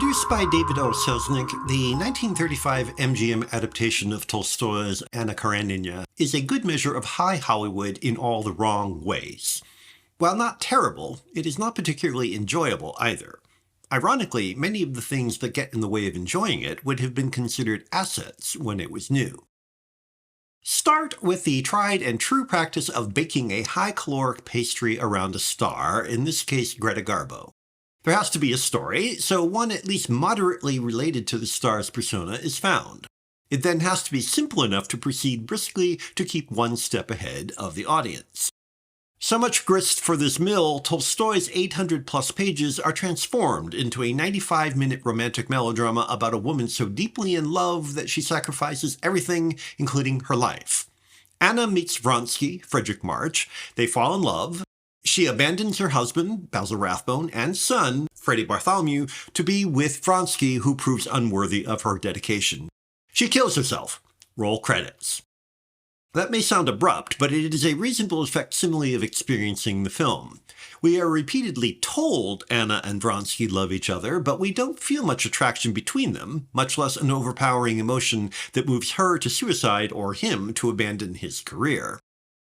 Produced by David O. Selznick, the 1935 MGM adaptation of Tolstoy's Anna Karenina is a good measure of high Hollywood in all the wrong ways. While not terrible, it is not particularly enjoyable either. Ironically, many of the things that get in the way of enjoying it would have been considered assets when it was new. Start with the tried and true practice of baking a high-caloric pastry around a star, in this case Greta Garbo. There has to be a story, so one at least moderately related to the star's persona is found. It then has to be simple enough to proceed briskly to keep one step ahead of the audience. So much grist for this mill, Tolstoy's 800-plus pages are transformed into a 95-minute romantic melodrama about a woman so deeply in love that she sacrifices everything, including her life. Anna meets Vronsky, Frederick March. They fall in love. She abandons her husband, Basil Rathbone, and son, Freddie Bartholomew, to be with Vronsky, who proves unworthy of her dedication. She kills herself. Roll credits. That may sound abrupt, but it is a reasonable facsimile of experiencing the film. We are repeatedly told Anna and Vronsky love each other, but we don't feel much attraction between them, much less an overpowering emotion that moves her to suicide or him to abandon his career.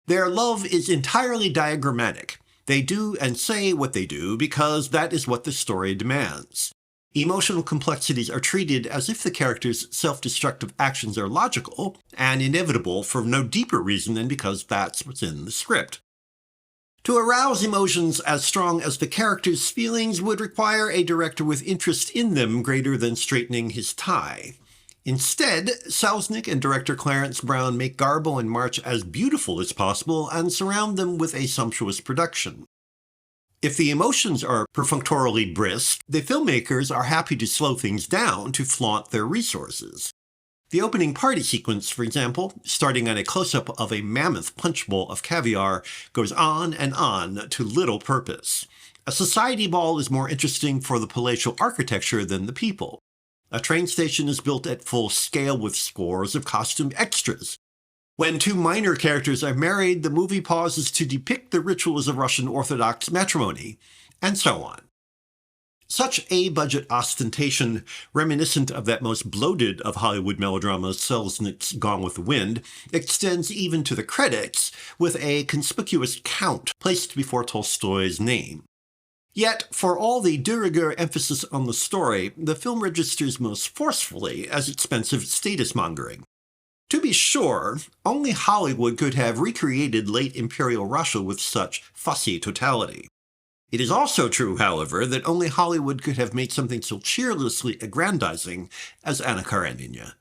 Their love is entirely diagrammatic. They do and say what they do because that is what the story demands. Emotional complexities are treated as if the characters' self-destructive actions are logical and inevitable for no deeper reason than because that's what's in the script. To arouse emotions as strong as the characters' feelings would require a director with interest in them greater than straightening his tie. Instead, Selznick and director Clarence Brown make Garbo and March as beautiful as possible and surround them with a sumptuous production. If the emotions are perfunctorily brisk, the filmmakers are happy to slow things down to flaunt their resources. The opening party sequence, for example, starting on a close-up of a mammoth punch bowl of caviar, goes on and on to little purpose. A society ball is more interesting for the palatial architecture than the people. A train station is built at full scale with scores of costume extras. When two minor characters are married, the movie pauses to depict the rituals of Russian Orthodox matrimony, and so on. Such A-budget ostentation, reminiscent of that most bloated of Hollywood melodramas, Selznick's Gone with the Wind, extends even to the credits, with a conspicuous count placed before Tolstoy's name. Yet, for all the de rigueur emphasis on the story, the film registers most forcefully as expensive status-mongering. To be sure, only Hollywood could have recreated late Imperial Russia with such fussy totality. It is also true, however, that only Hollywood could have made something so cheerlessly aggrandizing as Anna Karenina.